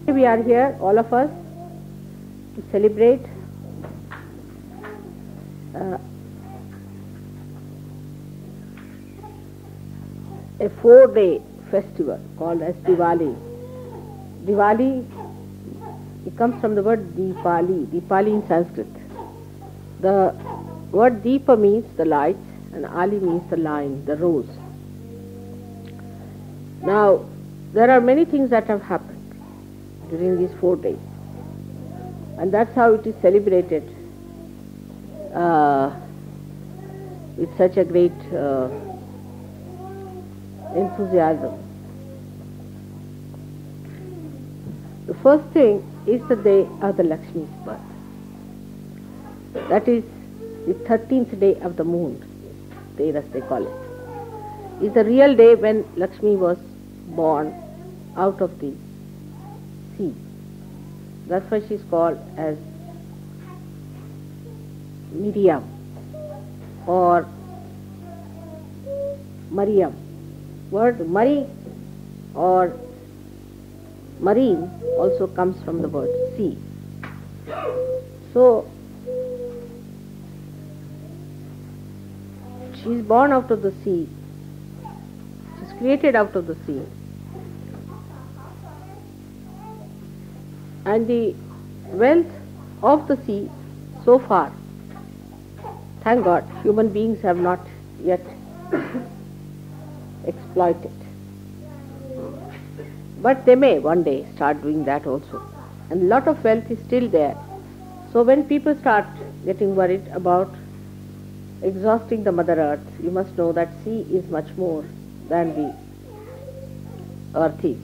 We are here, all of us, to celebrate a 4-day festival called as Diwali. Diwali, it comes from the word Deepali, Deepali in Sanskrit. The word Deepa means the light and Ali means the line, the rose. Now, there are many things that have happened during these 4 days, and that's how it is celebrated with such a great enthusiasm. The first thing is the day of the Lakshmi's birth. That is the 13th day of the moon, as they call it. Is the real day when Lakshmi was born out of the sea. That's why she is called as Miriam or Mariam. Word Mari or marine also comes from the word sea. So she is born out of the sea. She is created out of the sea. And the wealth of the sea so far, thank God, human beings have not yet exploited. But they may one day start doing that also. And a lot of wealth is still there. So when people start getting worried about exhausting the Mother Earth, you must know that sea is much more than the earth is.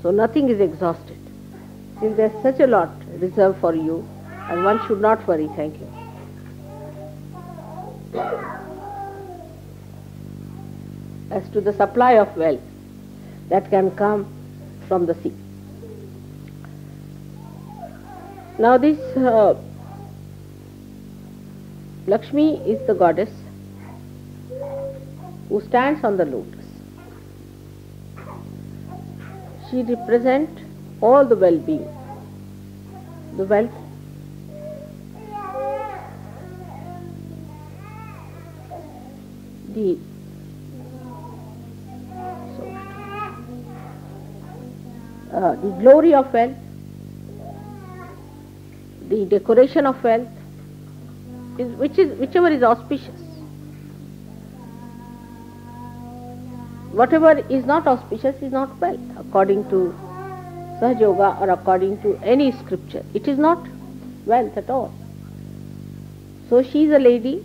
So nothing is exhausted. Since there is such a lot reserved for you, and one should not worry. Thank you. As to the supply of wealth that can come from the sea. Now this Lakshmi is the goddess who stands on the lotus. She represents all the well-being, the wealth, the glory of wealth, the decoration of wealth, whichever is auspicious. Whatever is not auspicious is not wealth, according to Sahaja Yoga or according to any scripture. It is not wealth at all. So she is a lady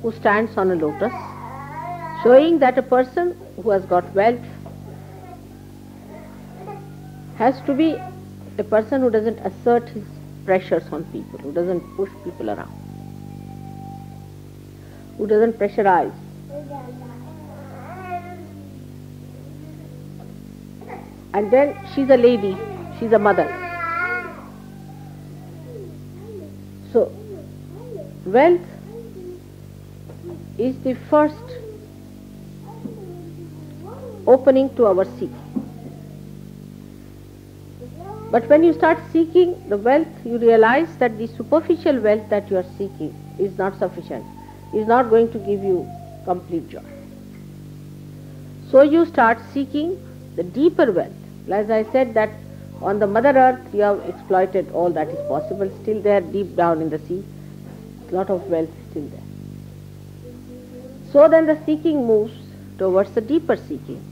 who stands on a lotus, showing that a person who has got wealth has to be a person who doesn't assert his pressures on people, who doesn't push people around, who doesn't pressurize. And then she's a lady, she's a mother. So, wealth is the first opening to our seeking. But when you start seeking the wealth, you realize that the superficial wealth that you are seeking is not sufficient, is not going to give you complete joy. So you start seeking the deeper wealth. As I said that on the Mother Earth you have exploited all that is possible, still there deep down in the sea, a lot of wealth is still there. So then the seeking moves towards the deeper seeking.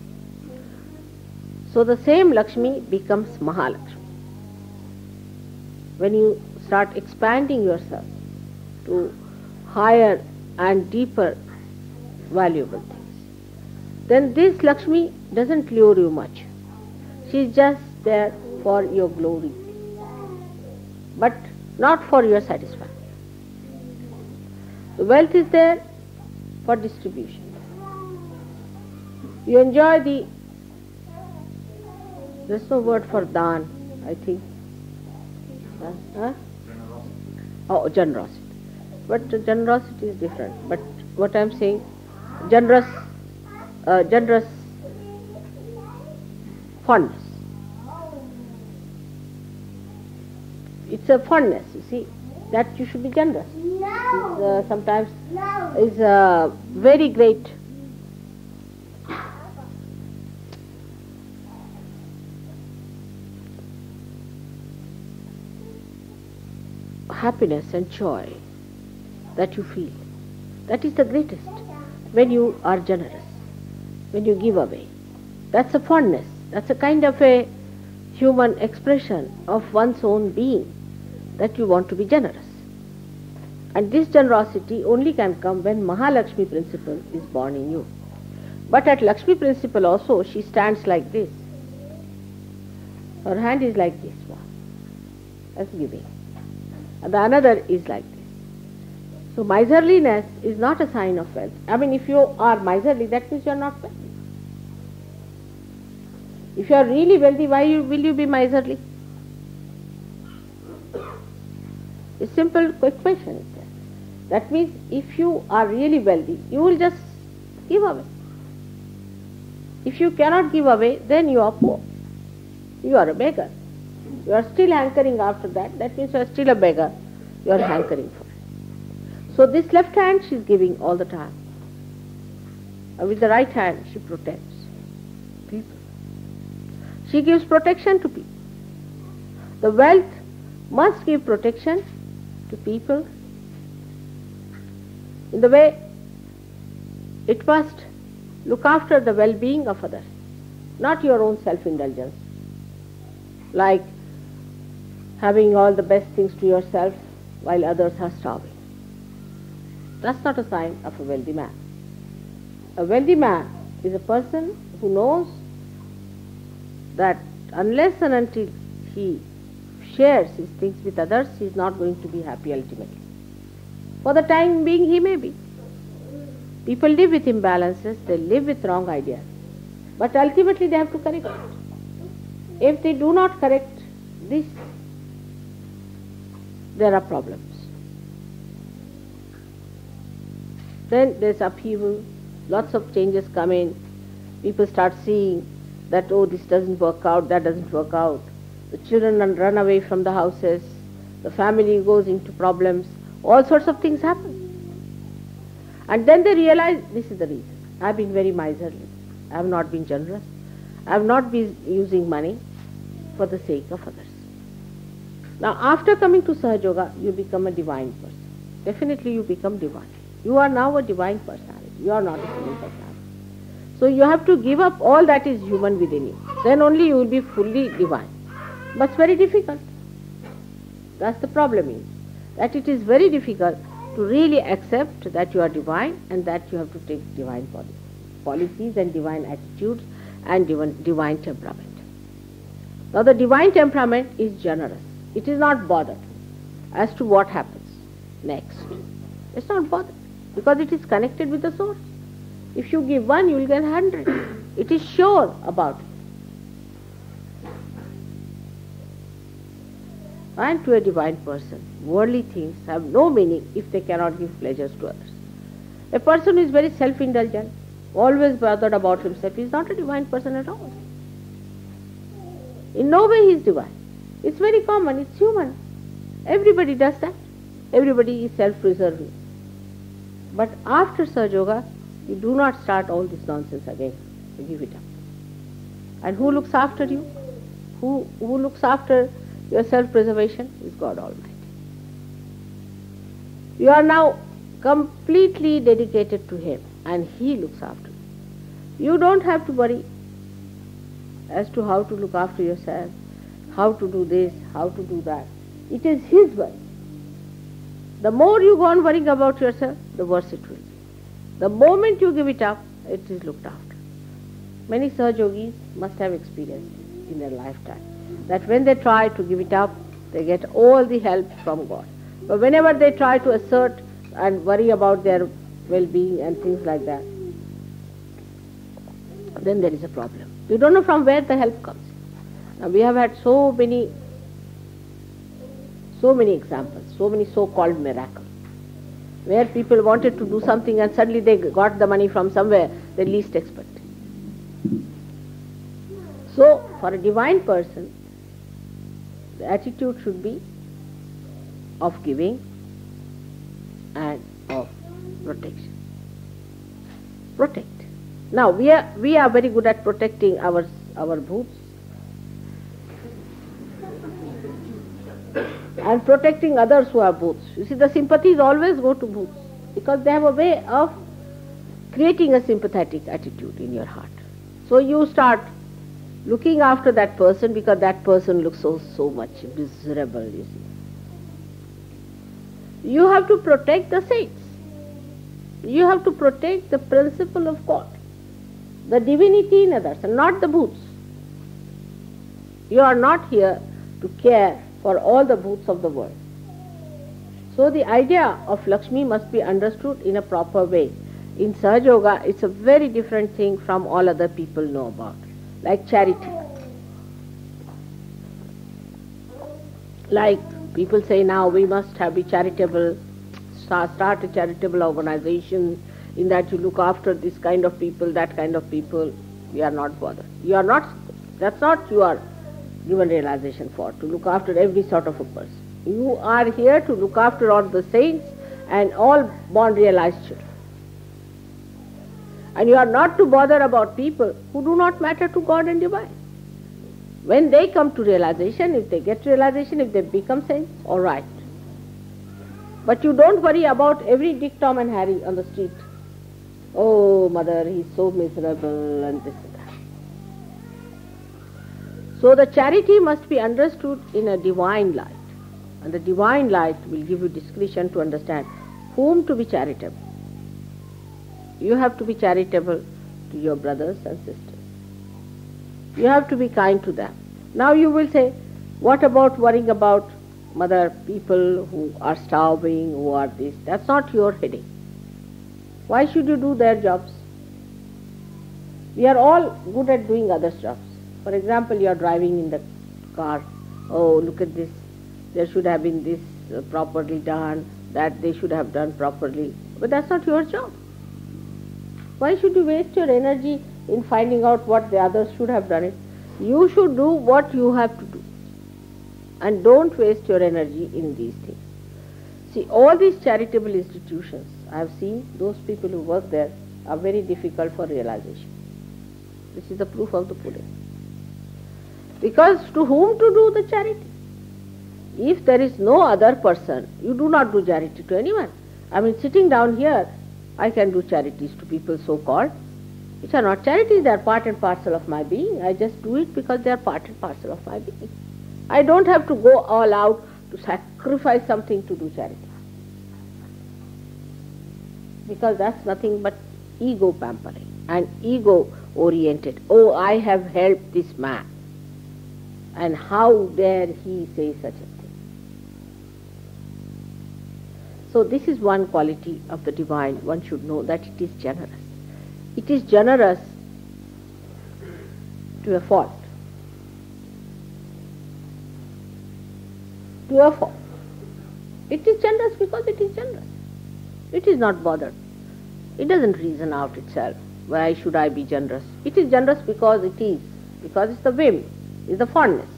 So the same Lakshmi becomes Mahalakshmi. When you start expanding yourself to higher and deeper valuable things, then this Lakshmi doesn't lure you much. She is just there for your glory, but not for your satisfaction. The wealth is there for distribution. You enjoy there's no word for daan, I think. Oh, generosity. But generosity is different. But what I am saying, generous funds. it's a fondness, you see, that you should be generous. Sometimes is a very great happiness and joy that you feel. That is the greatest when you are generous, when you give away. That's a fondness. That's a kind of a human expression of one's own being, that you want to be generous. And this generosity only can come when Mahalakshmi principle is born in you. But at Lakshmi principle also, she stands like this. Her hand is like this one, as giving. And the another is like this. So miserliness is not a sign of wealth. I mean, if you are miserly, that means you are not wealthy. If you are really wealthy, why will you be miserly? A simple equation is there. That means if you are really wealthy, you will just give away. If you cannot give away, then you are poor. You are a beggar. You are still hankering after that. That means you are still a beggar. You are hankering for it. So this left hand she is giving all the time. And with the right hand she protects people. She gives protection to people. The wealth must give protection to people in the way it must look after the well-being of others, not your own self-indulgence, like having all the best things to yourself while others are starving. That's not a sign of a wealthy man. A wealthy man is a person who knows that unless and until he shares his things with others, he is not going to be happy ultimately. For the time being, he may be. People live with imbalances, they live with wrong ideas. But ultimately they have to correct it. If they do not correct this, there are problems. Then there's upheaval, lots of changes come in. People start seeing that, oh, this doesn't work out, that doesn't work out. The children run away from the houses, the family goes into problems, all sorts of things happen. And then they realize, this is the reason. I have been very miserly. I have not been generous. I have not been using money for the sake of others. Now, after coming to Sahaja Yoga, you become a divine person. Definitely you become divine. You are now a divine personality. You are not a human personality. So you have to give up all that is human within you. Then only you will be fully divine. But it's very difficult. That's the problem is, that it is very difficult to really accept that you are divine and that you have to take divine policies and divine attitudes and divine temperament. Now the divine temperament is generous. It is not bothered as to what happens next. It's not bothered because it is connected with the source. If you give one, you will get 100. It is sure about it. And to a divine person, worldly things have no meaning if they cannot give pleasures to others. A person who is very self-indulgent, always bothered about himself, is not a divine person at all. In no way he is divine. It's very common, it's human. Everybody does that. Everybody is self-preserving. But after Sahaja Yoga, you do not start all this nonsense again. You give it up. And who looks after you? Who looks after your self-preservation? Is God Almighty. You are now completely dedicated to Him and He looks after you. You don't have to worry as to how to look after yourself, how to do this, how to do that. It is His work. The more you go on worrying about yourself, the worse it will be. The moment you give it up, it is looked after. Many Sahaja Yogis must have experienced in their lifetime that when they try to give it up, they get all the help from God. But whenever they try to assert and worry about their well-being and things like that, then there is a problem. You don't know from where the help comes. Now we have had so many examples, so many so-called miracles, where people wanted to do something and suddenly they got the money from somewhere they least expected. So, for a divine person, the attitude should be of giving and of protection. Protect. Now we are very good at protecting our bhoots and protecting others who are bhoots. You see, the sympathies always go to bhoots because they have a way of creating a sympathetic attitude in your heart. So you start looking after that person because that person looks so much miserable, you see. You have to protect the saints. You have to protect the principle of God, the divinity in others, and not the bhoots. You are not here to care for all the bhoots of the world. So the idea of Lakshmi must be understood in a proper way. In Sahaja Yoga, it's a very different thing from all other people know about, like charity. Like people say now we must be charitable, start a charitable organization, in that you look after this kind of people, that kind of people. We are not bothered. That's not you are given realization for, to look after every sort of a person. You are here to look after all the saints and all born realized children. And you are not to bother about people who do not matter to God and divine. When they come to realization, if they get realization, if they become saints, all right. But you don't worry about every Dick, Tom and Harry on the street. Oh, mother, he's so miserable and this and that. So the charity must be understood in a divine light. And the divine light will give you discretion to understand whom to be charitable. You have to be charitable to your brothers and sisters. You have to be kind to them. Now you will say, what about worrying about mother, people who are starving, who are this? That's not your headache. Why should you do their jobs? We are all good at doing others' jobs. For example, you are driving in the car. Oh, look at this. There should have been this properly done, that they should have done properly. But that's not your job. Why should you waste your energy in finding out what the others should have done it? You should do what you have to do. And don't waste your energy in these things. See, all these charitable institutions, I have seen those people who work there are very difficult for realization. This is the proof of the pudding. Because to whom to do the charity? If there is no other person, you do not do charity to anyone. I mean, sitting down here, I can do charities to people so-called, which are not charities, they are part and parcel of my being. I just do it because they are part and parcel of my being. I don't have to go all out to sacrifice something to do charity. Because that's nothing but ego pampering and ego oriented. Oh, I have helped this man. And how dare he say such a thing? So this is one quality of the divine. One should know that it is generous. It is generous to a fault. To a fault. It is generous because it is generous. It is not bothered. It doesn't reason out itself. Why should I be generous? It is generous because it is. Because it's the whim, it's the fondness.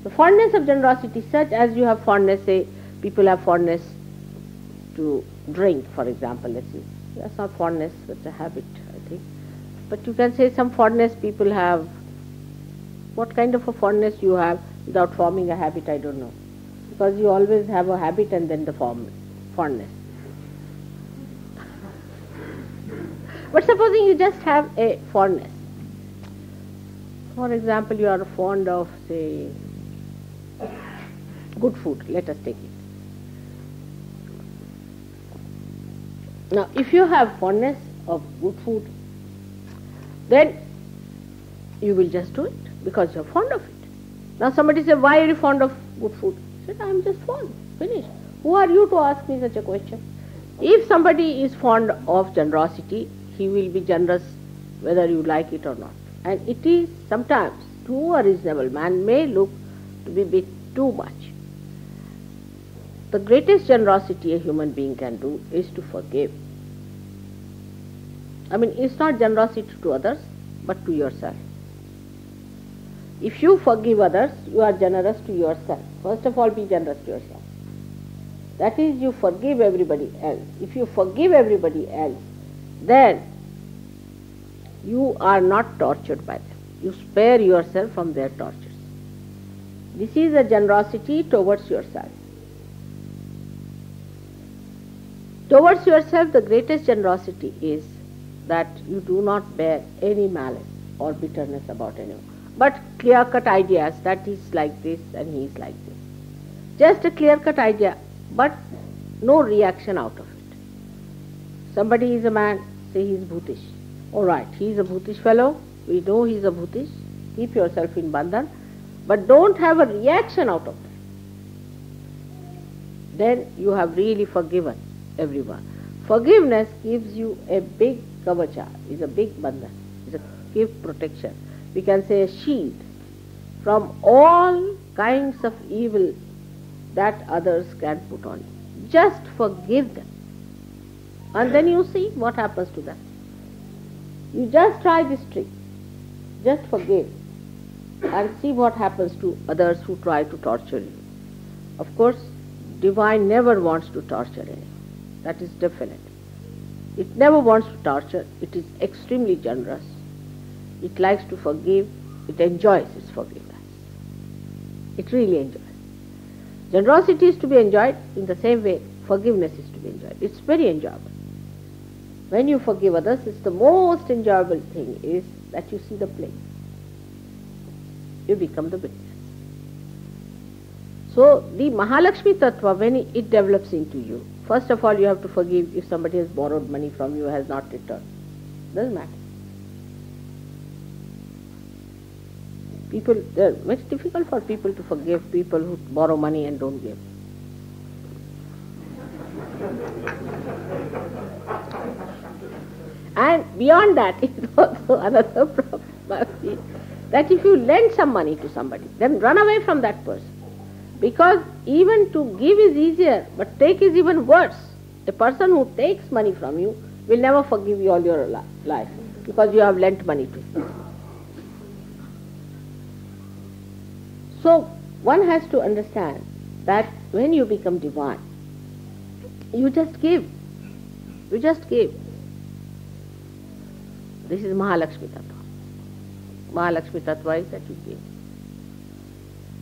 The fondness of generosity is such as you have fondness, say, people have fondness to drink, for example, let's say. That's not fondness, that's a habit, I think. But you can say some fondness people have. What kind of a fondness you have without forming a habit, I don't know. Because you always have a habit and then the fondness. But supposing you just have a fondness. For example, you are fond of, say, good food, let us take it. Now, if you have fondness of good food, then you will just do it because you are fond of it. Now somebody says, why are you fond of good food? I said, I am just fond, finished. Who are you to ask me such a question? If somebody is fond of generosity, he will be generous whether you like it or not. And it is sometimes, to a reasonable man, may look to be a bit too much. The greatest generosity a human being can do is to forgive. I mean, it's not generosity to others, but to yourself. If you forgive others, you are generous to yourself. First of all, be generous to yourself. That is, you forgive everybody else. If you forgive everybody else, then you are not tortured by them. You spare yourself from their tortures. This is a generosity towards yourself. Towards yourself, the greatest generosity is that you do not bear any malice or bitterness about anyone, but clear-cut ideas that he is like this and he is like this. Just a clear-cut idea, but no reaction out of it. Somebody is a man, say he is bhutish. All right, he is a bhutish fellow, we know he is a bhutish, keep yourself in bandhan, but don't have a reaction out of that. Then you have really forgiven everyone. Forgiveness gives you a big kavacha, is a big bandhan, is a gift protection. We can say a shield from all kinds of evil that others can put on you. Just forgive them. And then you see what happens to them. You just try this trick. Just forgive and see what happens to others who try to torture you. Of course, divine never wants to torture anyone. That is definite. It never wants to torture. It is extremely generous. It likes to forgive. It enjoys its forgiveness. It really enjoys. Generosity is to be enjoyed in the same way forgiveness is to be enjoyed. It's very enjoyable. When you forgive others, it's the most enjoyable thing is that you see the play. You become the witness. So the Mahalakshmi Tattva, when it develops into you, first of all you have to forgive if somebody has borrowed money from you, has not returned. Doesn't matter. It's difficult for people to forgive people who borrow money and don't give. And beyond that, it's also another problem that if you lend some money to somebody, then run away from that person. Because even to give is easier, but take is even worse. A person who takes money from you will never forgive you all your life because you have lent money to him. So one has to understand that when you become divine, you just give. You just give. This is Mahalakshmi Tattva. Mahalakshmi Tattva is that you give.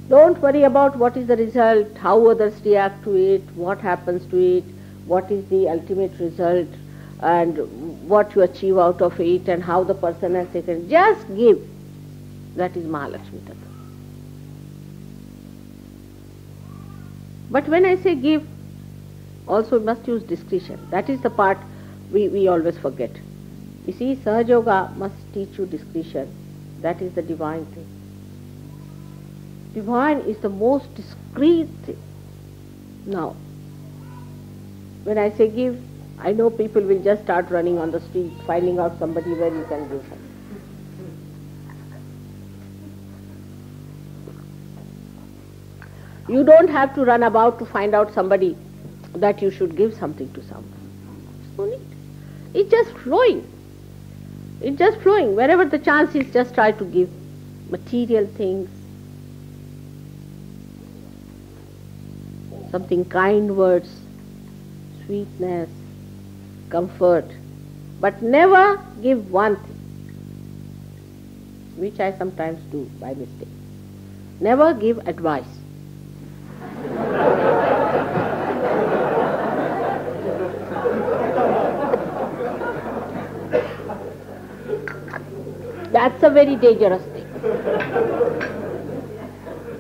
Don't worry about what is the result, how others react to it, what happens to it, what is the ultimate result, and what you achieve out of it, and how the person has taken. Just give. That is Mahalakshmi Tattva. But when I say give, also we must use discretion. That is the part we always forget. You see, Sahaja Yoga must teach you discretion. That is the divine thing. Divine is the most discreet thing. Now, when I say give, I know people will just start running on the street, finding out somebody where you can give something. You don't have to run about to find out somebody that you should give something to someone. There's no need. It's just flowing. It's just flowing. Wherever the chance is, just try to give material things, something kind words, sweetness, comfort, but never give one thing, which I sometimes do by mistake. Never give advice. That's a very dangerous thing.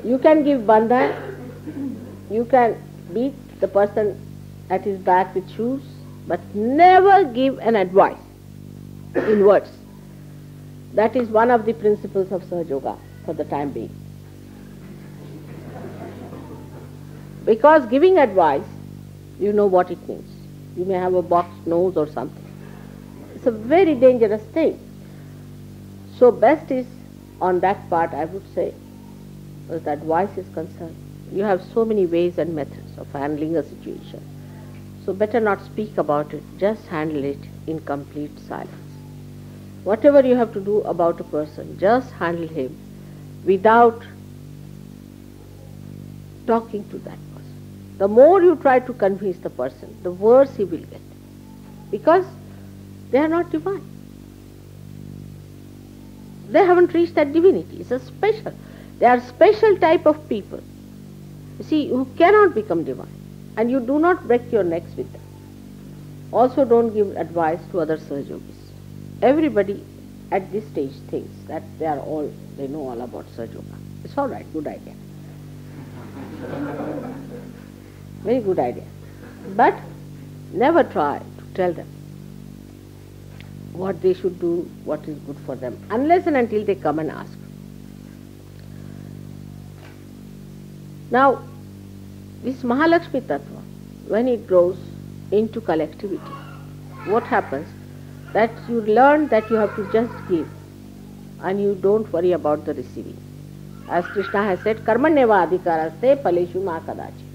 You can give bandhan, you can beat the person at his back with shoes, but never give an advice in words. That is one of the principles of Sahaja Yoga for the time being. Because giving advice, you know what it means. You may have a boxed nose or something. It's a very dangerous thing. So best is, on that part I would say, as the advice is concerned, you have so many ways and methods of handling a situation. So better not speak about it, just handle it in complete silence. Whatever you have to do about a person, just handle him without talking to that person. the more you try to convince the person, the worse he will get. Because they are not divine. They haven't reached that divinity. It's a special. They are special type of people. You see, who cannot become divine. And you do not break your necks with them. Also don't give advice to other Sahaja Yogis. Everybody at this stage thinks that they know all about Sahaja Yoga. It's all right, good idea. Very good idea. But never try to tell them what they should do, what is good for them, unless and until they come and ask. Now, this Mahalakshmi Tattva, when it grows into collectivity, what happens? That you learn that you have to just give and you don't worry about the receiving. As Krishna has said, Karmanyeva adhikaraste paleshu ma kadachi.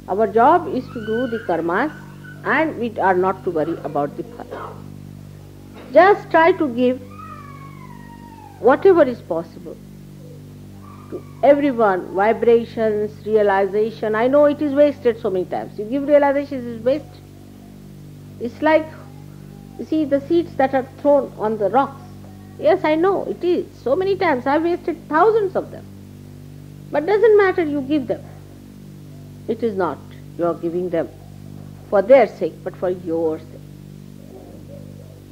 Our job is to do the karmas and we are not to worry about the phala. Just try to give whatever is possible to everyone, vibrations, realization. I know it is wasted so many times. You give realization, it is waste. It's like, you see, the seeds that are thrown on the rocks. Yes, I know, it is. So many times I have wasted thousands of them. But doesn't matter, you give them. It is not. You are giving them for their sake, but for your sake.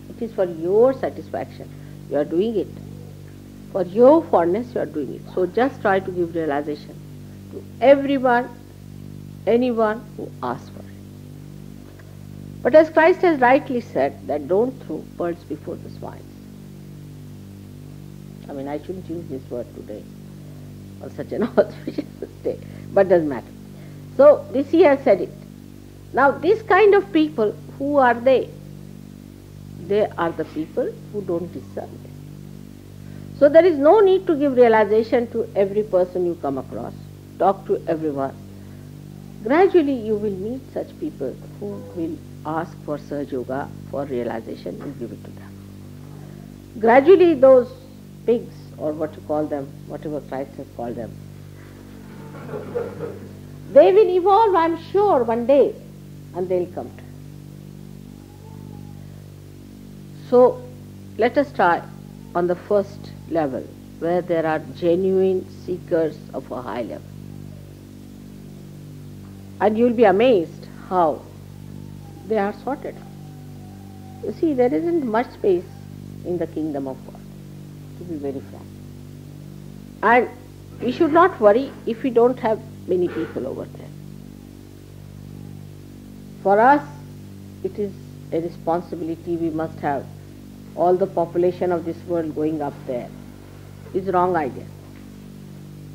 It is for your satisfaction. You are doing it. For your fondness, you are doing it. So just try to give realization to everyone, anyone who asks for it. But as Christ has rightly said, that don't throw pearls before the swine. I mean, I shouldn't use this word today on such an auspicious day, but doesn't matter. So this he has said it. Now this kind of people, who are they? They are the people who don't discern it. So there is no need to give realization to every person you come across. Talk to everyone. Gradually you will meet such people who will ask for Sahaja Yoga, for realization, you give it to them. Gradually those pigs, or what you call them, whatever Christ has called them, they will evolve, I am sure, one day, and they will come to. So let us try on the first level, where there are genuine seekers of a high level. And you will be amazed how they are sorted. You see, there isn't much space in the kingdom of God, to be very frank. And we should not worry if we don't have many people over there. For us, it is a responsibility. We must have all the population of this world going up there. It's a wrong idea.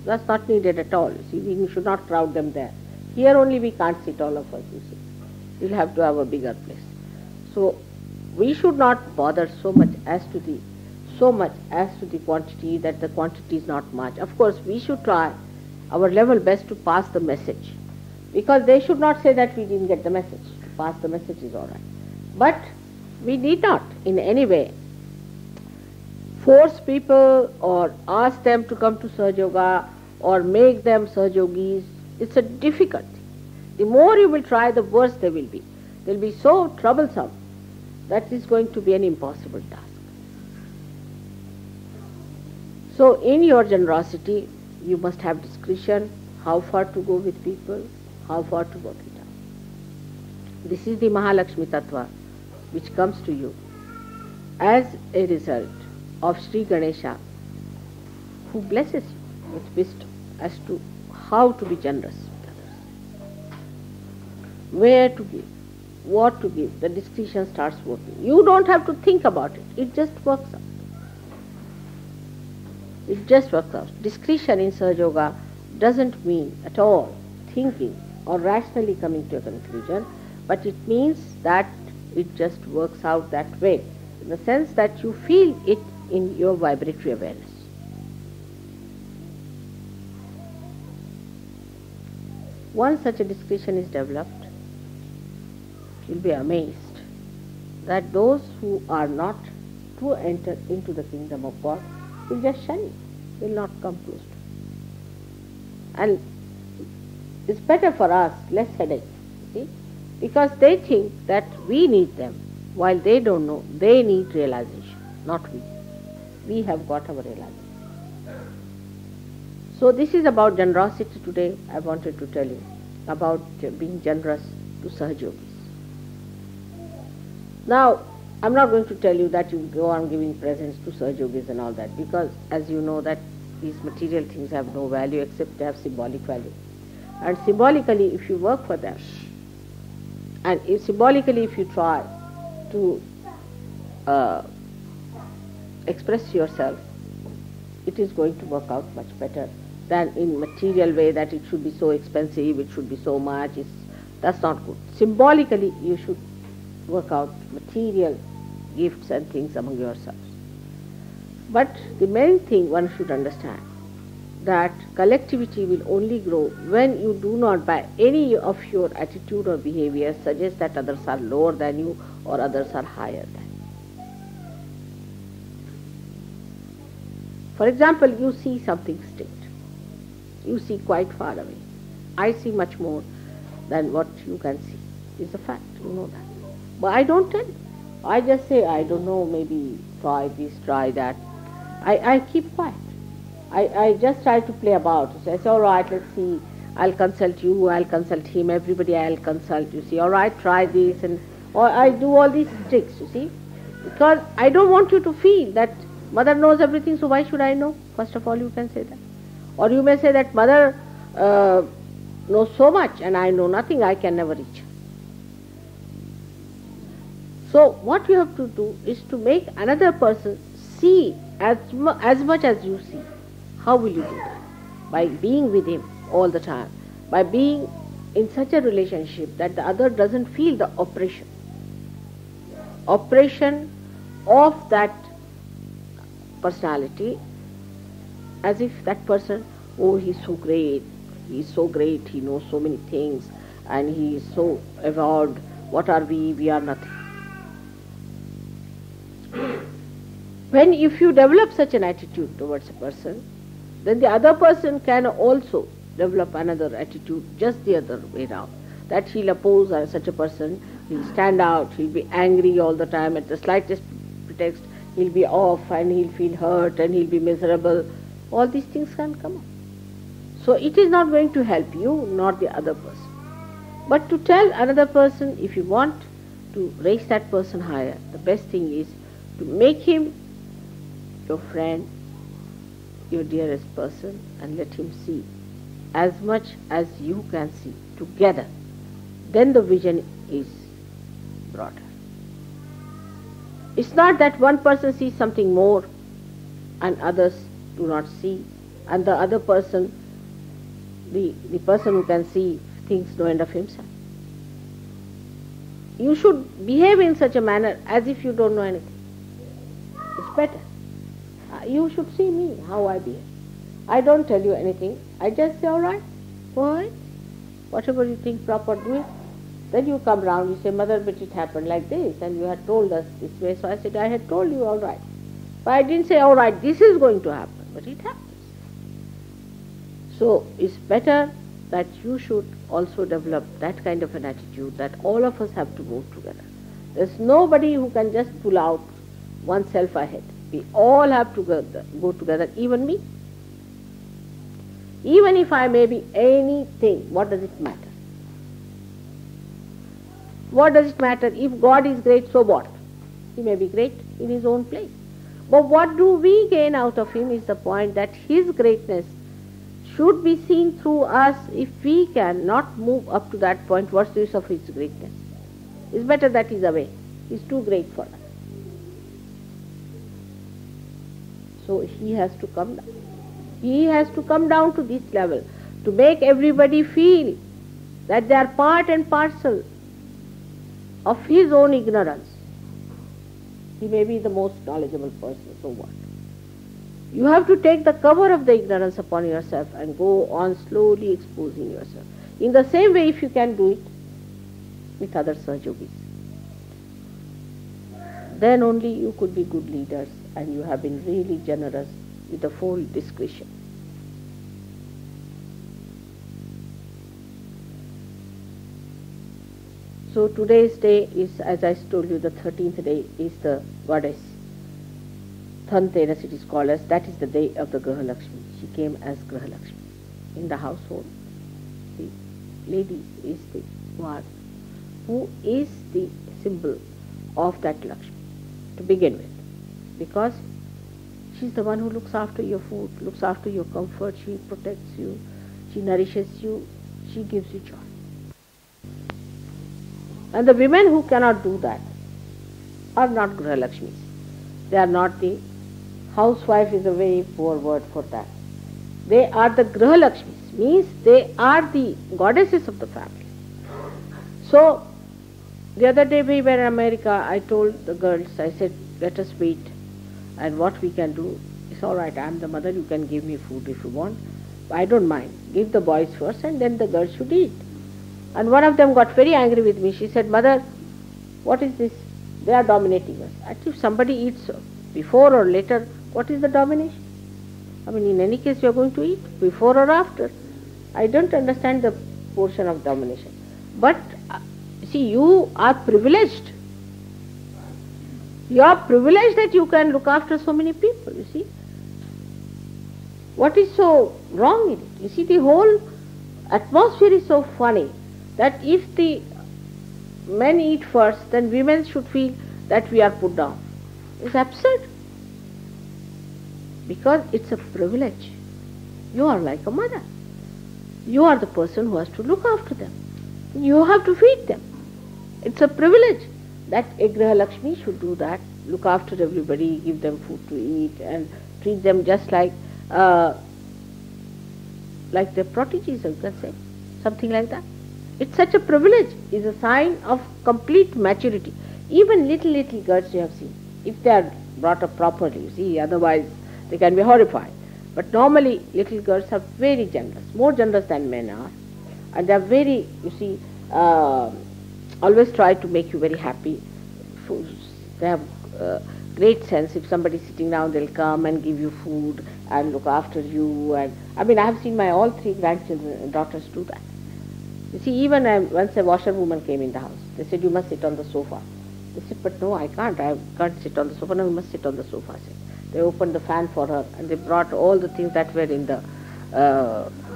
That's not needed at all. See, we should not crowd them there. Here only we can't sit, all of us, you see. We'll have to have a bigger place. So we should not bother so much as to the quantity, that the quantity is not much. Of course, we should try our level best to pass the message, because they should not say that we didn't get the message. To pass the message is all right. But we need not in any way force people or ask them to come to Sahaja Yoga or make them Sahaja Yogis. It's a difficult thing. The more you will try, the worse they will be. They'll be so troublesome that is going to be an impossible task. So in your generosity, you must have discretion, how far to go with people, how far to work it out. This is the Mahalakshmi Tattva which comes to you as a result of Sri Ganesha, who blesses you with wisdom as to how to be generous with others, where to give, what to give. The discretion starts working. You don't have to think about it. It just works out. It just works out. Discretion in Sahaja Yoga doesn't mean at all thinking or rationally coming to a conclusion, but it means that it just works out that way, in the sense that you feel it in your vibratory awareness. Once such a discretion is developed, you'll be amazed that those who are not to enter into the kingdom of God will just shun you, will not come close to you. And It's better for us, less headache, see? Because they think that we need them, while they don't know they need realization, not we. We have got our realization. So this is about generosity today. I wanted to tell you about being generous to Sahajogis. Now, I'm not going to tell you that you go on giving presents to Sahajogis and all that, because as you know that these material things have no value except they have symbolic value. And symbolically, if you work for them, and symbolically if you try to express yourself, it is going to work out much better than in material way that it should be so expensive, it should be so much. That's not good. Symbolically, you should work out material gifts and things among yourselves. But the main thing one should understand, that collectivity will only grow when you do not by any of your attitude or behavior suggest that others are lower than you or others are higher than you. For example, you see something straight. You see quite far away. I see much more than what you can see. It's a fact, you know that. But I don't tell you. I just say, I don't know, maybe try this, try that. I keep quiet. I just try to play about. So I say, all right, let's see. I'll consult you, I'll consult him, everybody I'll consult. You see, all right, try this. Or I do all these tricks, you see. Because I don't want you to feel that mother knows everything, so why should I know? First of all, you can say that. Or you may say that mother knows so much and I know nothing, I can never reach. So what you have to do is to make another person see as much as you see. How will you do that? By being with him all the time. By being in such a relationship that the other doesn't feel the oppression. Oppression of that personality, as if that person, oh, he's so great, he knows so many things, and he is so evolved. What are we? We are nothing. If you develop such an attitude towards a person, then the other person can also develop another attitude just the other way around. That he'll oppose such a person, he'll stand out, he'll be angry all the time at the slightest pretext, he'll be off and he'll feel hurt and he'll be miserable. All these things can come up. So it is not going to help you, not the other person. But to tell another person, if you want to raise that person higher, the best thing is to make him your friend, your dearest person, and let him see as much as you can see together. Then the vision is broader. It's not that one person sees something more and others do not see, and the other person, the person who can see, thinks no end of himself. You should behave in such a manner as if you don't know anything. It's better. You should see me, how I behave. I don't tell you anything. I just say, all right, go ahead. Whatever you think proper, do it. Then you come round, you say, mother, but it happened like this, and you had told us this way. So I said, I had told you, all right. But I didn't say, all right, this is going to happen, but it happens. So it's better that you should also develop that kind of an attitude that all of us have to move together. There's nobody who can just pull out oneself ahead. We all have to go together, even me. Even if I may be anything, what does it matter? What does it matter? If God is great, so what? He may be great in his own place. But what do we gain out of him is the point that his greatness should be seen through us. If we cannot move up to that point, what's the use of his greatness? It's better that he's away. He's too great for us. So he has to come down. He has to come down to this level to make everybody feel that they are part and parcel of his own ignorance. He may be the most knowledgeable person, so what? You have to take the cover of the ignorance upon yourself and go on slowly exposing yourself. In the same way, if you can do it with other Sahajogis, then only you could be good leaders, and you have been really generous with the full discretion. So today's day is, as I told you, the 13th day is the goddess. Dhanteras it is called as, that is the day of the Graha Lakshmi. She came as Graha Lakshmi. In the household, the lady is the one who is the symbol of that Lakshmi to begin with. Because she's the one who looks after your food, looks after your comfort, she protects you, she nourishes you, she gives you joy. And the women who cannot do that are not Graha Lakshmis. They are not the, housewife is a very poor word for that. They are the Graha Lakshmis, means they are the goddesses of the family. So, the other day we were in America, I told the girls, I said, let us wait, and what we can do, it's all right, I am the mother, you can give me food if you want. I don't mind. Give the boys first and then the girls should eat. And one of them got very angry with me. She said, Mother, what is this? They are dominating us. Actually, if somebody eats before or later, what is the domination? I mean, in any case, you are going to eat before or after. I don't understand the portion of domination. But, see, you are privileged. You are privileged that you can look after so many people, you see. What is so wrong in it? You see, the whole atmosphere is so funny that if the men eat first, then women should feel that we are put down. It's absurd. Because it's a privilege. You are like a mother. You are the person who has to look after them. You have to feed them. It's a privilege that a Graha Lakshmi should do that, look after everybody, give them food to eat and treat them just like their proteges, you can say, something like that. It's such a privilege, is a sign of complete maturity. Even little girls you have seen, if they are brought up properly, you see, otherwise they can be horrified. But normally little girls are very generous, more generous than men are. And they are very, you see, always try to make you very happy. They have great sense. If somebody is sitting down, they'll come and give you food and look after you. And I mean, I have seen my all three grandchildren, daughters do that. You see, even once a washerwoman came in the house, they said, you must sit on the sofa. They said, but no, I can't sit on the sofa. No, you must sit on the sofa. They opened the fan for her and they brought all the things that were in the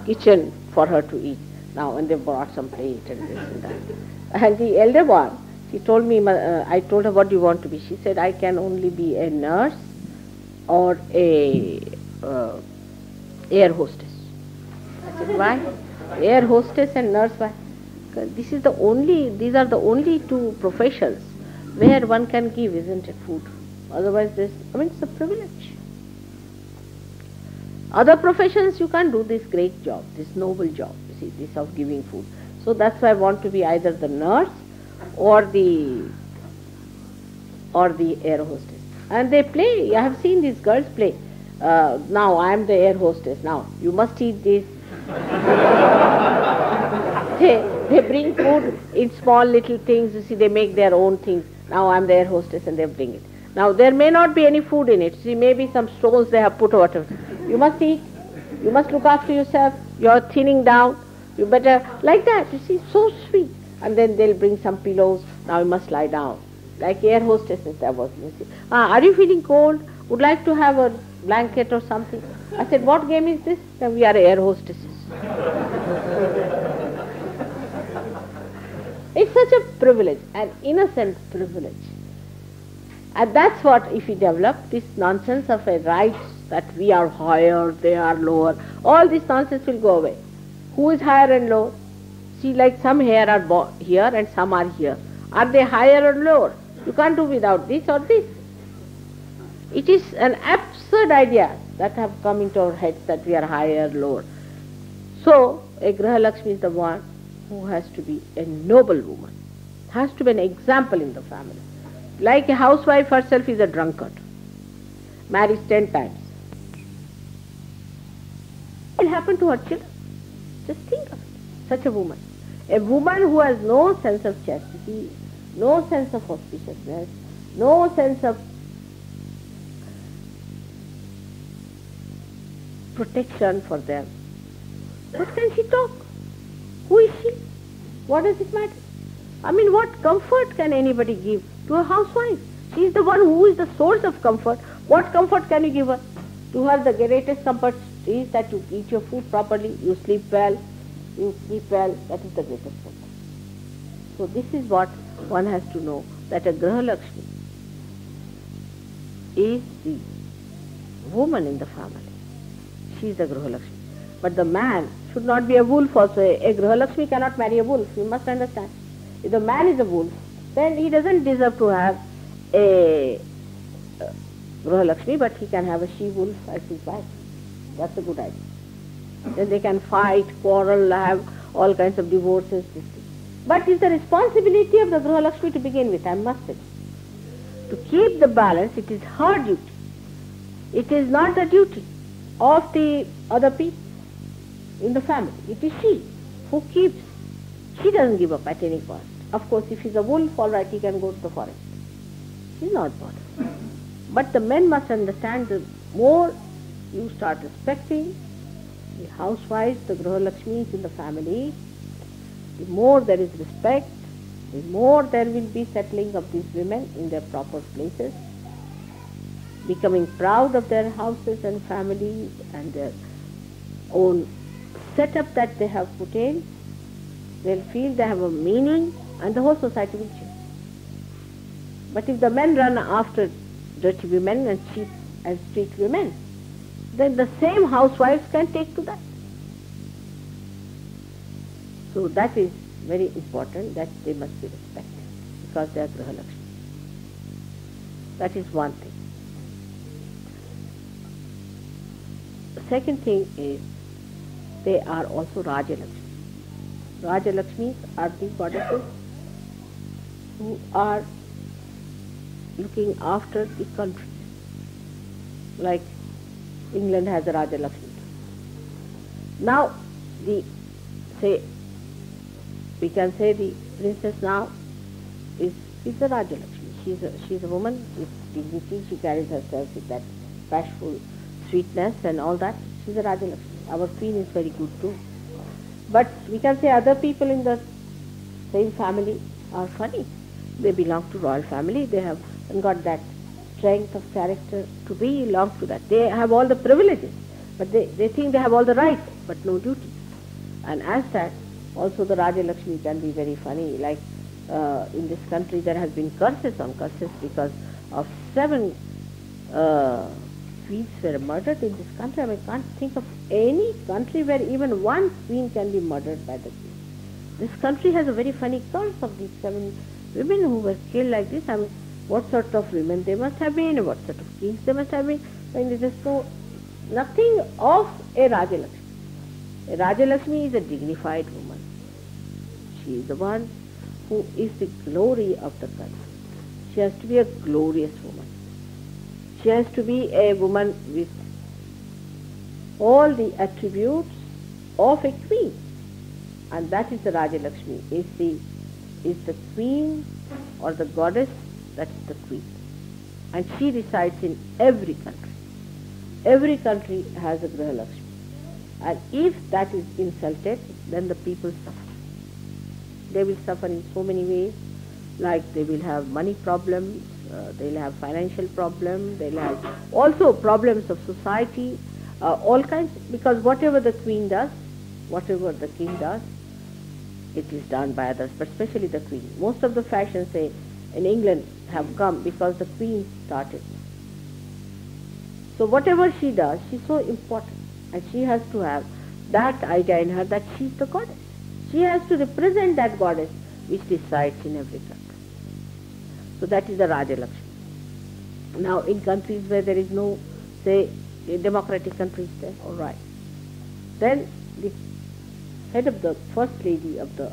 kitchen for her to eat. Now, and they brought some plate and this and that. And the elder one, she told me, I told her, what do you want to be? She said, I can only be a nurse or a air hostess. I said, why? Air hostess and nurse, why? Because these are the only two professions where one can give, isn't it, food? Otherwise, it's a privilege. Other professions you can't do this great job, this noble job, you see, this of giving food. So that's why I want to be either the nurse or the air hostess. And they play, I have seen these girls play. Now I am the air hostess, now you must eat this. They bring food in small little things, you see, they make their own things. Now I am the air hostess and they bring it. Now there may not be any food in it, see, maybe some stones they have put or whatever. You must eat, you must look after yourself, you are thinning down, you better, like that, you see, so sweet. And then they'll bring some pillows, now you must lie down. Like air hostesses they are working, you see. Are you feeling cold? Would like to have a blanket or something? I said, what game is this? Then we are air hostesses. It's such a privilege, an innocent privilege. And that's what, if we develop this nonsense of a rights that we are higher, they are lower, all this nonsense will go away. Who is higher and lower? See, like some here are here and some are here. Are they higher or lower? You can't do without this or this. It is an absurd idea that have come into our heads that we are higher, lower. So, a Graha Lakshmi is the one who has to be a noble woman, has to be an example in the family. Like a housewife herself is a drunkard, marries 10 times. What will happen to her children? Just think of it. Such a woman. A woman who has no sense of chastity, no sense of auspiciousness, no sense of protection for them. What can she talk? Who is she? What does it matter? I mean, what comfort can anybody give to a housewife? She is the one who is the source of comfort. What comfort can you give her? To her, the greatest comfort is that you eat your food properly, you sleep well, that is the greatest comfort. So this is what one has to know, that a Graha Lakshmi is the woman in the family. She is the Graha Lakshmi. But the man should not be a wolf also. A Graha Lakshmi cannot marry a wolf, you must understand. If the man is a wolf, then he doesn't deserve to have a Graha Lakshmi, but he can have a she-wolf as his wife. That's a good idea. Then they can fight, quarrel, have all kinds of divorces. But it's the responsibility of the Graha Lakshmi to begin with, I must say. To keep the balance, it is her duty. It is not the duty of the other people in the family. It is she who keeps. She doesn't give up at any cost. Of course, if he's a wolf, all right, he can go to the forest. She's not bothered. But the men must understand, the more you start respecting the housewives, the Graha Lakshmis in the family, the more there is respect, the more there will be settling of these women in their proper places, becoming proud of their houses and families and their own setup that they have put in. They'll feel they have a meaning and the whole society will change. But if the men run after dirty women and cheap and street women, then the same housewives can take to that. So that is very important, that they must be respected because they are Graha Lakshmi. That is one thing. The second thing is they are also Raja Lakshmi. Raja Lakshmis are the goddesses who are looking after the country. Like England has a Raja Lakshmi. Now, we can say the princess now is a Raja Lakshmi. She's a woman with dignity. She carries herself with that bashful sweetness and all that. She's a Raja Lakshmi. Our queen is very good too. But we can say other people in the same family are funny. They belong to royal family. They have got that strength of character to belong to that. They have all the privileges, but they think they have all the rights, but no duty. And as that, also the Raja Lakshmi can be very funny. Like in this country there has been curses on curses because of 7 queens were murdered in this country. I mean, I can't think of any country where even one queen can be murdered by the queen. This country has a very funny curse of these 7 women who were killed like this. I mean, what sort of women they must have been, what sort of kings they must have been. I mean, there is so nothing of a Raja Lakshmi. A Raja Lakshmi is a dignified woman. She is the one who is the glory of the country. She has to be a glorious woman. She has to be a woman with all the attributes of a queen. And that is the Raja Lakshmi, is the queen or the goddess, that is the queen. And she resides in every country. Every country has a Graha Lakshmi. And if that is insulted, then the people suffer. They will suffer in so many ways, like they will have money problems, they will have financial problems, they will have also problems of society, all kinds, because whatever the queen does, whatever the king does, it is done by others, but especially the queen. Most of the fashions, say, in England have come because the queen started. So whatever she does, she's so important, and she has to have that idea in her that she's the goddess. She has to represent that goddess which resides in every country. So that is the Raja Lakshmi. Now in countries where there is no, say, democratic countries there, all right. Then the head of the first lady of the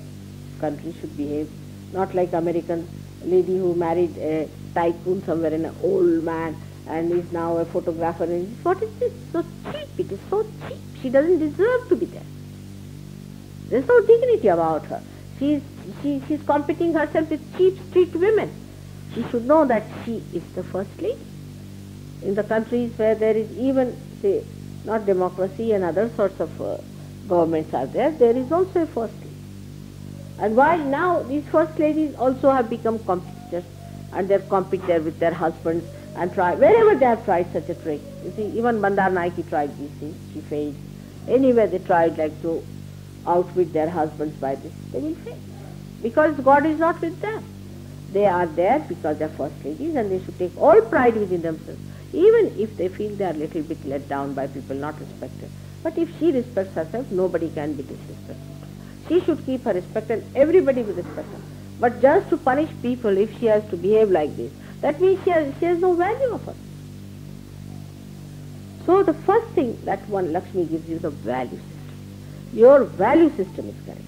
country should behave not like American lady who married a tycoon somewhere, an old man, and is now a photographer. And what is this? So cheap. It is so cheap. She doesn't deserve to be there. There's no dignity about her. She's competing herself with cheap street women. She should know that she is the first lady. In the countries where there is even, say, not democracy and other sorts of governments are there, there is also a first lady. And while now these first ladies also have become competitors, and they're competitor with their husbands and try wherever they have tried such a trick. You see, even Mandar Naiki tried these things, she failed. Anywhere they tried like to outwit their husbands by this, they will fail. Because God is not with them. They are there because they're first ladies, and they should take all pride within themselves, even if they feel they are a little bit let down by people, not respected. But if she respects herself, nobody can be disrespected. She should keep her respect, and everybody will respect her. But just to punish people if she has to behave like this, that means she has no value of her. So the first thing that one Lakshmi gives you, the value system. Your value system is correct.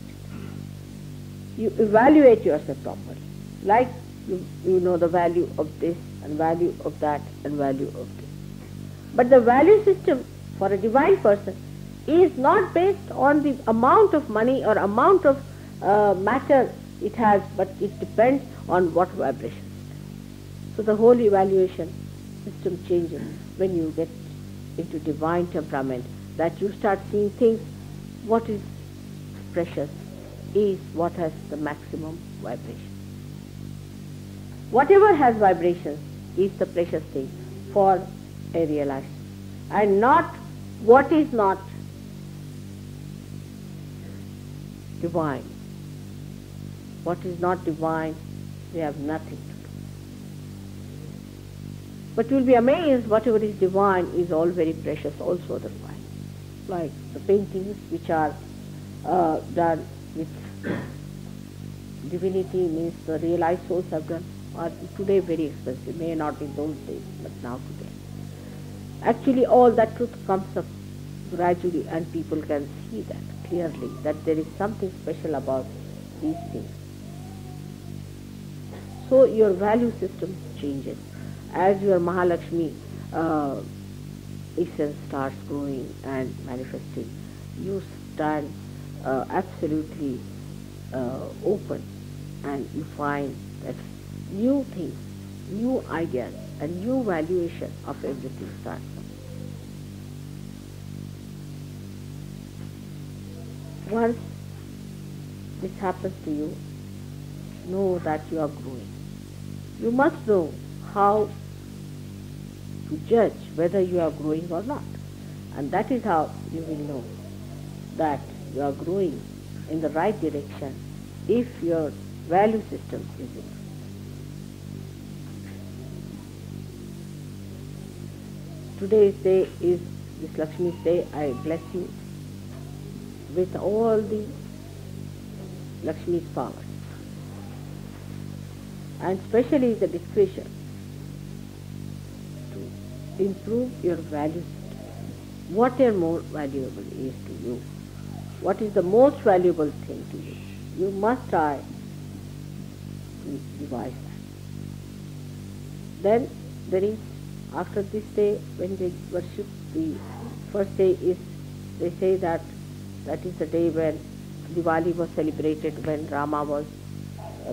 You evaluate yourself properly. Like you know the value of this and value of that and value of this. But the value system for a divine person is not based on the amount of money or amount of matter it has, but it depends on what vibration. So the whole evaluation system changes when you get into divine temperament, that you start seeing things, what is precious is what has the maximum vibration. Whatever has vibrations is the precious thing for a realized, and not what is not divine. What is not divine, we have nothing to do. But you will be amazed, whatever is divine is all very precious also otherwise. Like the paintings which are done with divinity, means the realized souls have done, are today very expensive, may not in those days, but now today. Actually all that truth comes up gradually, and people can see that clearly, that there is something special about these things. So your value system changes. As your Mahalakshmi essence starts growing and manifesting, you stand absolutely open, and you find that new things, new ideas, and new valuation of everything starts coming. Once this happens to you, know that you are growing. You must know how to judge whether you are growing or not. And that is how you will know that you are growing in the right direction if your value system is in. Today's day is this Lakshmi's day. I bless you with all the Lakshmi's powers, and especially the discretion to improve your value system. What is more valuable is to you. What is the most valuable thing to you? You must try to devise that. Then there is, after this day, when they worship, the first day is, they say that is the day when Diwali was celebrated, when Rama was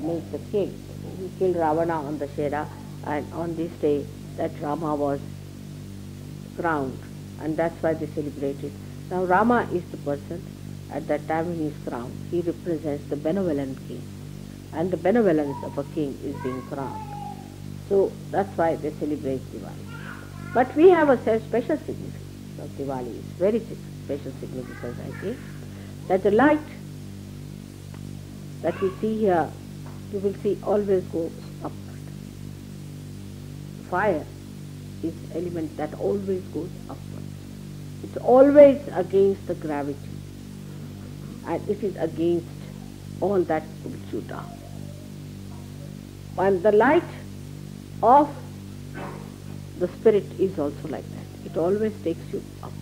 means the king. He killed Ravana on the Shera, and on this day that Rama was crowned, and that's why they celebrate it. Now Rama is the person, at that time when he is crowned, he represents the benevolent king, and the benevolence of a king is being crowned. So that's why they celebrate Diwali. But we have a special significance of Diwali. It's very special significance, I think, that the light that we see here, you will see always goes upward. Fire is element that always goes upward. It's always against the gravity, and it is against all that pulls you down. And the light of the spirit is also like that. It always takes you upward.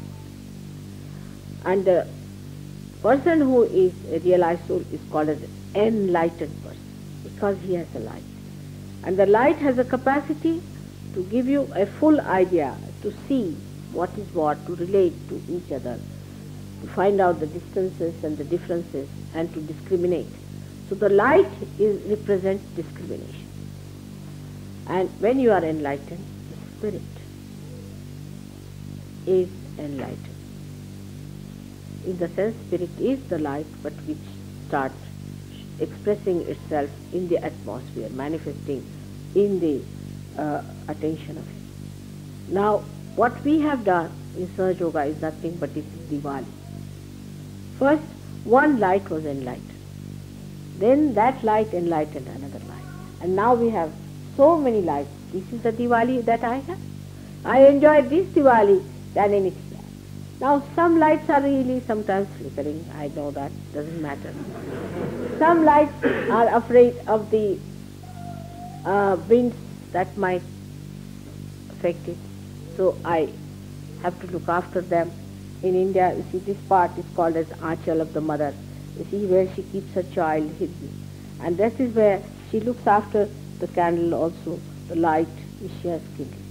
And the person who is a realized soul is called as an enlightened person, because he has a light. And the light has a capacity to give you a full idea, to see what is what, to relate to each other, to find out the distances and the differences, and to discriminate. So the light represents discrimination. And when you are enlightened, the spirit is enlightened. In the sense, spirit is the light, but which starts expressing itself in the atmosphere, manifesting in the attention of it. Now, what we have done in Sahaja Yoga is nothing but this is Diwali. First, one light was enlightened. Then that light enlightened another light. And now we have so many lights. This is the Diwali that I have. I enjoy this Diwali than anything else. Now some lights are really sometimes flickering. I know that, doesn't matter. Some lights are afraid of the winds that might affect it. So I have to look after them. In India, you see, this part is called as Aanchal of the mother. You see where she keeps her child hidden. And that is where she looks after the candle also, the light which she has kindled.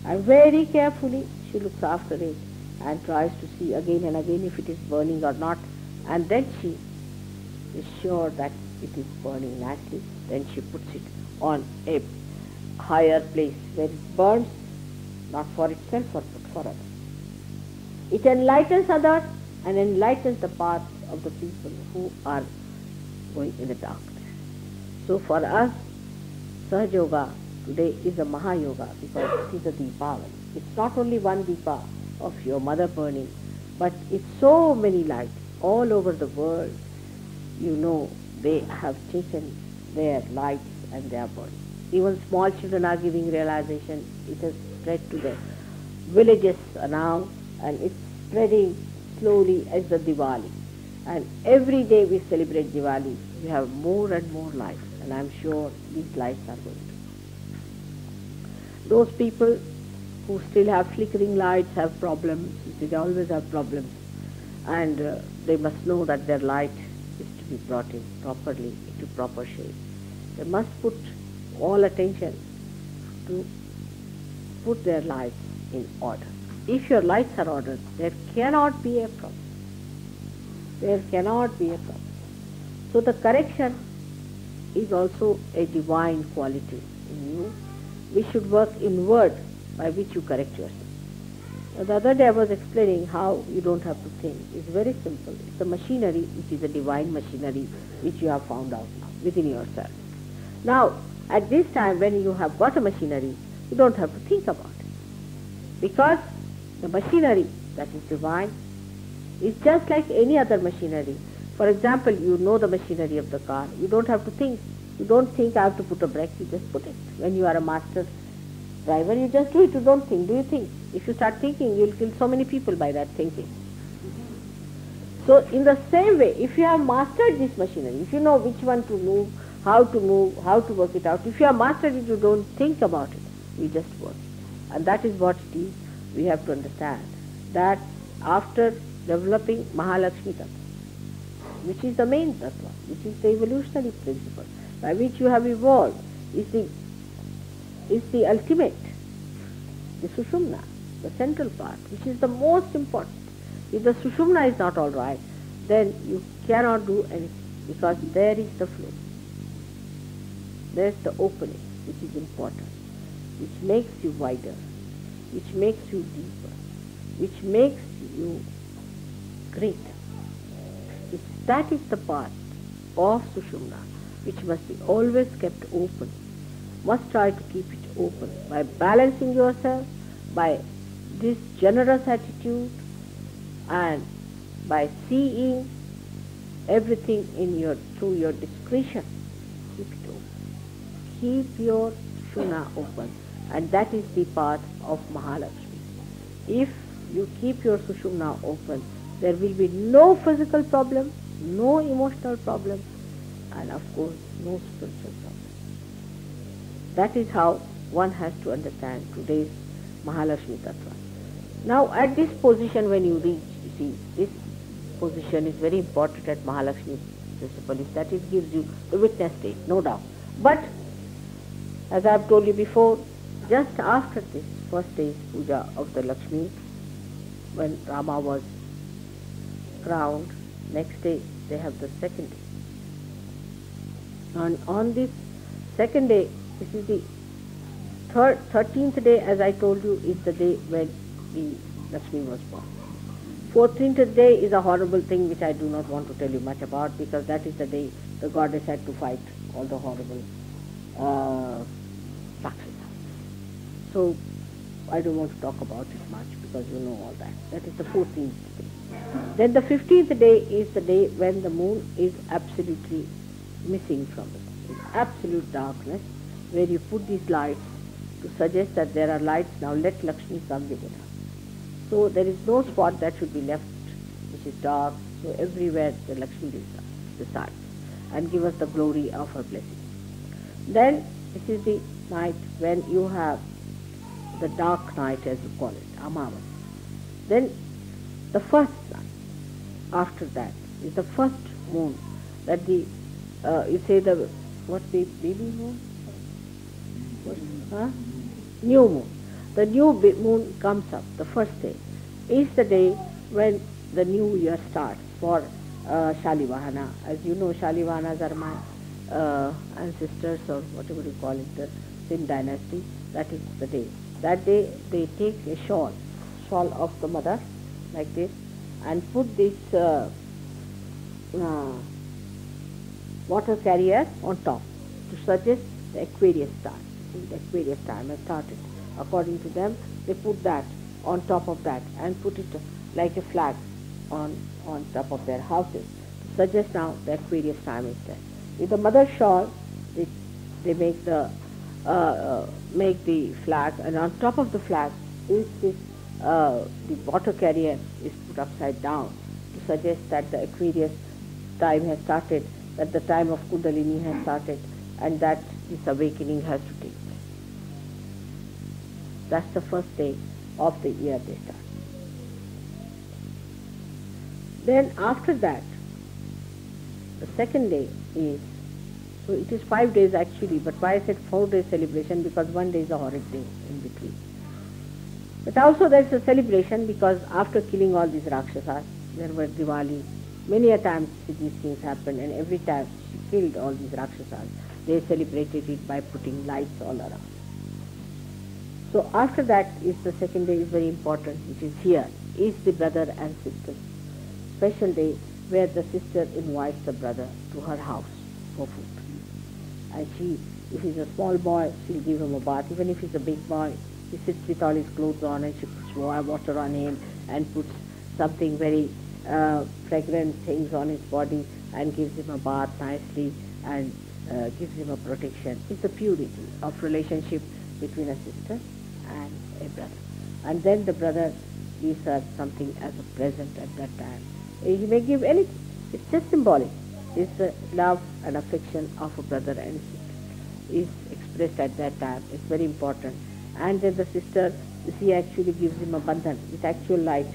And very carefully she looks after it and tries to see again and again if it is burning or not. And then she is sure that it is burning nicely. Then she puts it on a higher place where it burns, not for itself but for others. It enlightens others and enlightens the path of the people who are going in the darkness. So for us, Sahaja Yoga today is a Mahayoga because it is a Deepavali. It's not only one Deepa of your mother burning, but it's so many lights all over the world. You know, they have taken their lights and they are burning. Even small children are giving realization. It has spread to the villages now, and it's spreading slowly as the Diwali. And every day we celebrate Diwali, we have more and more lights, and I'm sure these lights are going to. Those people who still have flickering lights have problems. They always have problems, and they must know that their light is to be brought in properly, into proper shape. They must put all attention to put their lights in order. If your lights are ordered, there cannot be a problem. There cannot be a problem. So the correction is also a divine quality in you. We should work inward by which you correct yourself. Now, the other day I was explaining how you don't have to think. It's very simple. It's a machinery which is a divine machinery which you have found out now within yourself. Now, at this time when you have got a machinery, you don't have to think about it. Because the machinery that is divine is just like any other machinery. For example, you know the machinery of the car. You don't have to think. You don't think I have to put a brake, you just put it. When you are a master driver, you just do it. You don't think. Do you think? If you start thinking, you will kill so many people by that thinking. So in the same way, if you have mastered this machinery, if you know which one to move, how to work it out, if you have mastered it, you don't think about it. You just work it. And that is what it is. We have to understand that after developing Mahalakshmi Tattva, which is the main Tattva, which is the evolutionary principle, by which you have evolved, is the ultimate, the Sushumna, the central part, which is the most important. If the Sushumna is not all right, then you cannot do anything, because there is the flow. There is the opening, which is important, which makes you wider, which makes you deeper, which makes you greater. That is the part of Sushumna, which must be always kept open. Must try to keep it open by balancing yourself, by this generous attitude, and by seeing everything through your discretion. Keep it open. Keep your Sushumna open, and that is the path of Mahalakshmi. If you keep your Sushumna open, there will be no physical problem, no emotional problem, and of course no spiritual problem. That is how one has to understand today's Mahalakshmi Tattva. Now at this position when you reach, you see, this position is very important at Mahalakshmi principle. That it gives you the witness state, no doubt. But as I have told you before, just after this first day's puja of the Lakshmi, when Rama was crowned, next day they have the second day. And on this second day, this is the 13th day, as I told you, is the day when the Lakshmi was born. 14th day is a horrible thing which I do not want to tell you much about, because that is the day the goddess had to fight all the horrible Rakshasa. So I don't want to talk about it much because you know all that. That is the 14th day. Then the 15th day is the day when the moon is absolutely missing from it. In absolute darkness, where you put these lights to suggest that there are lights now, let Lakshmi come within her. So there is no spot that should be left which is dark, so everywhere the Lakshmi resides and give us the glory of her blessing. Then this is the night when you have the dark night, as you call it, Amavasya. Then the first night after that is the first moon, that the you say the baby moon? New moon. The new moon comes up, the first day, is the day when the new year starts for Shalivahana. As you know, Shalivahanas are my ancestors, or whatever you call it, the Sindh dynasty. That is the day. That day they take a shawl of the mother, like this, and put this water carrier on top to suggest the Aquarius star. The Aquarius time has started. According to them, they put that on top of that and put it like a flag on top of their houses to suggest now the Aquarius time is there. With the mother shawl, they make the flag, and on top of the flag is this the water carrier is put upside down to suggest that the Aquarius time has started, that the time of Kundalini has started, and that this awakening has to take place. That's the first day of the year they start. Then after that, the second day is, so it is 5 days actually, but why I said 4 days celebration? Because one day is a horrid day in between. But also there is a celebration because after killing all these Rakshasas, there were Diwali. Many a times these things happened, and every time she killed all these Rakshasas, they celebrated it by putting lights all around. So after that is the second day is very important, which is here, is the brother and sister. Special day where the sister invites the brother to her house for food. And she, if he's a small boy, she'll give him a bath. Even if he's a big boy, he sits with all his clothes on and she puts water on him and puts something very fragrant things on his body and gives him a bath nicely and gives him a protection. It's the purity of relationship between a sister and a brother. And then the brother gives her something as a present at that time. He may give anything. It's just symbolic. It's the love and affection of a brother and sister is expressed at that time. It's very important. And then the sister, she actually gives him a bandhan with actual light,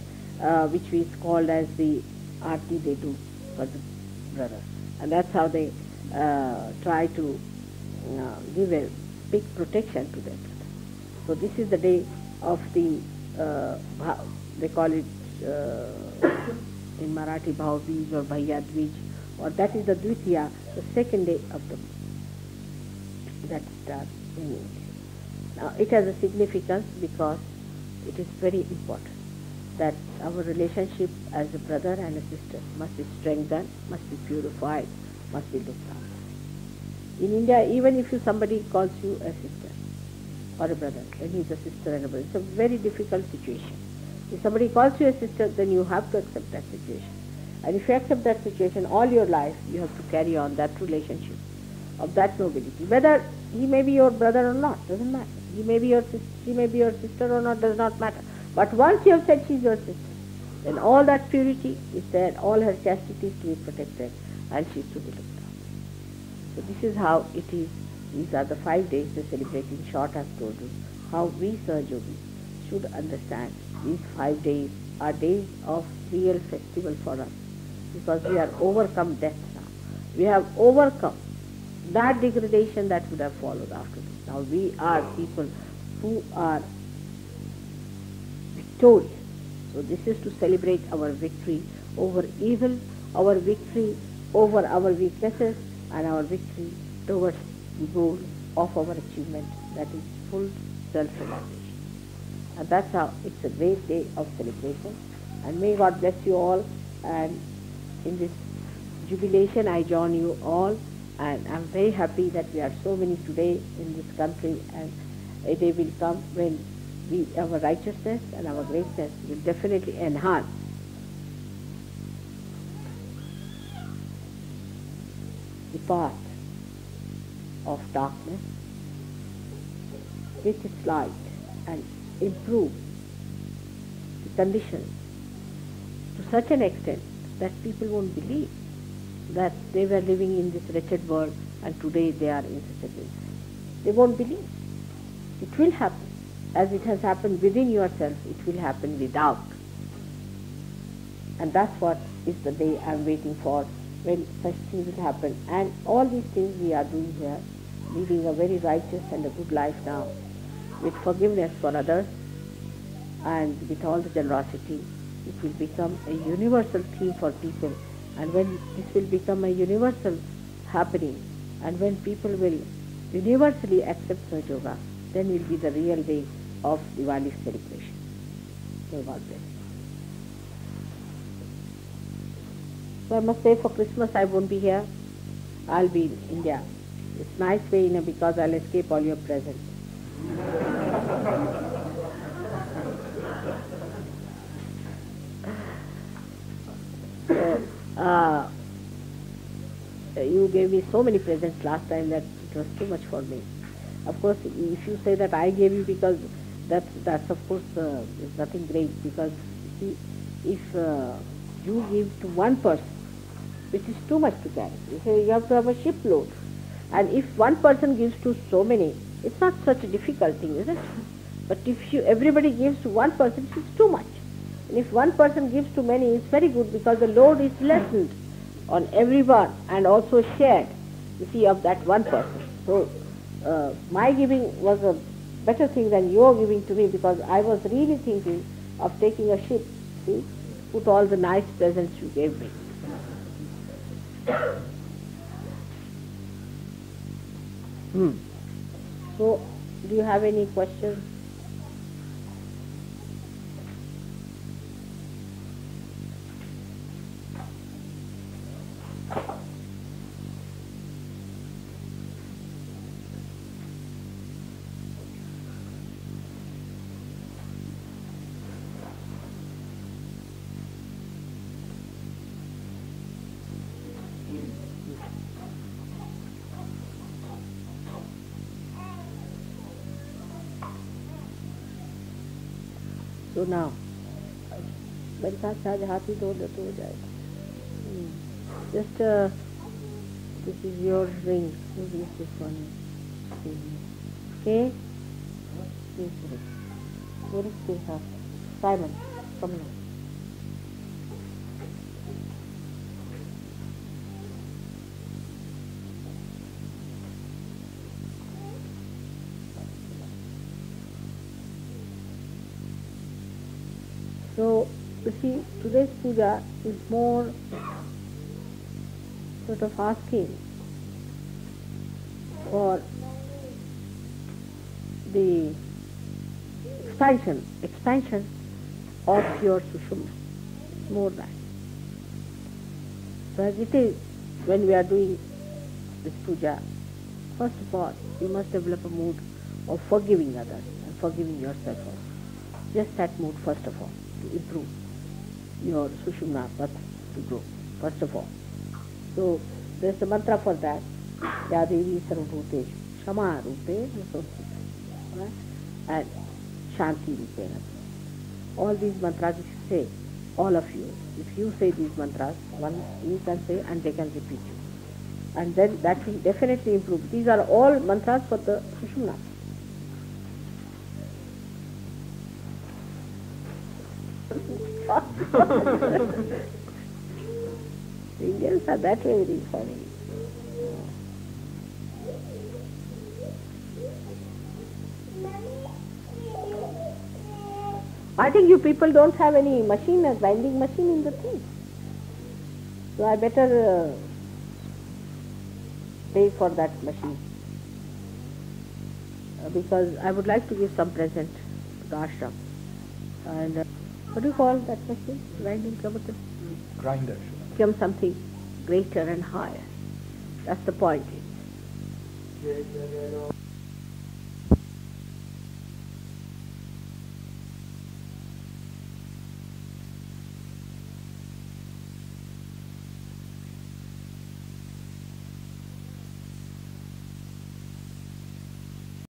which is called as the aarti they do for the brother. And that's how they try to give a big protection to their brother. So this is the day of the, they call it in Marathi Bhav-bij or Bhaiya-dvij, or that is the Dvitiya, the second day of the month. That starts in India. Now it has a significance because it is very important that our relationship as a brother and a sister must be strengthened, must be purified, must be looked after. In India, even if somebody calls you a sister or a brother, then he is a sister and a brother. It's a very difficult situation. If somebody calls you a sister, then you have to accept that situation. And if you accept that situation all your life, you have to carry on that relationship of that nobility. Whether he may be your brother or not, doesn't matter. He may be your sister, she may be your sister or not, does not matter. But once you have said she is your sister, then all that purity is there, all her chastity is to be protected, and she is to be looked after. So this is how it is. These are the 5 days they celebrate. In short, I have told you how we Sahajogis should understand these 5 days are days of real festival for us, because we are overcome death now. We have overcome that degradation that would have followed after this. Now we are people who are victorious. So this is to celebrate our victory over evil, our victory over our weaknesses, and our victory towards the goal of our achievement, that is full self-realization. And that's how it's a great day of celebration. And may God bless you all, and in this jubilation I join you all, and I'm very happy that we are so many today in this country, and a day will come when our righteousness and our greatness will definitely enhance. The path of darkness with its light and improve the conditions to such an extent that people won't believe that they were living in this wretched world and today they are in such a place. They won't believe. It will happen. As it has happened within yourself, it will happen without. And that's what is the day I'm waiting for, when such things will happen. And all these things we are doing here, leading a very righteous and a good life now, with forgiveness for others and with all the generosity, it will become a universal theme for people. And when this will become a universal happening, and when people will universally accept Sahaja Yoga, then will be the real day of Diwali celebration. May God bless. So I must say, for Christmas I won't be here. I'll be in India. It's nice way, because I'll escape all your presents. So, you gave me so many presents last time that it was too much for me. Of course, if you say that I gave you, because that's of course is nothing great, because see, if you give to one person, which is too much to carry, you have to have a shipload, and if one person gives to so many, it's not such a difficult thing, is it? But if everybody gives to one person, it's too much. And if one person gives to many, it's very good, because the load is lessened on everyone and also shared, you see, of that one person. So my giving was a better thing than your giving to me, because I was really thinking of taking a ship, see, put all the nice presents you gave me. So, do you have any questions? So now, मेरे साथ शायद हाथ ही धो दो तो हो जाएगा. Just this is your ring. Maybe this one. Okay. Where is this half? Simon, come now. So, you see, today's puja is more sort of asking for the expansion of your Sushumna. More than. So as it is, when we are doing this puja, first of all, you must develop a mood of forgiving others and forgiving yourself also. Just that mood, first of all, to improve your Sushumna path to grow, first of all. So there is a mantra for that. Ya Devi Sarvabhuteshu Shama Rupe Samsita, and Shanti Rupena. All these mantras if you say, all of you, if you say these mantras, one you can say and they can repeat you. And then that will definitely improve. These are all mantras for the Sushumna. Indians are that way very funny. I think you people don't have any machine, a grinding machine in the thing. So I better pay for that machine. Because I would like to give some present to the ashram. And What do you call that machine? Grinding chemical? Grinder. Become something greater and higher. That's the point.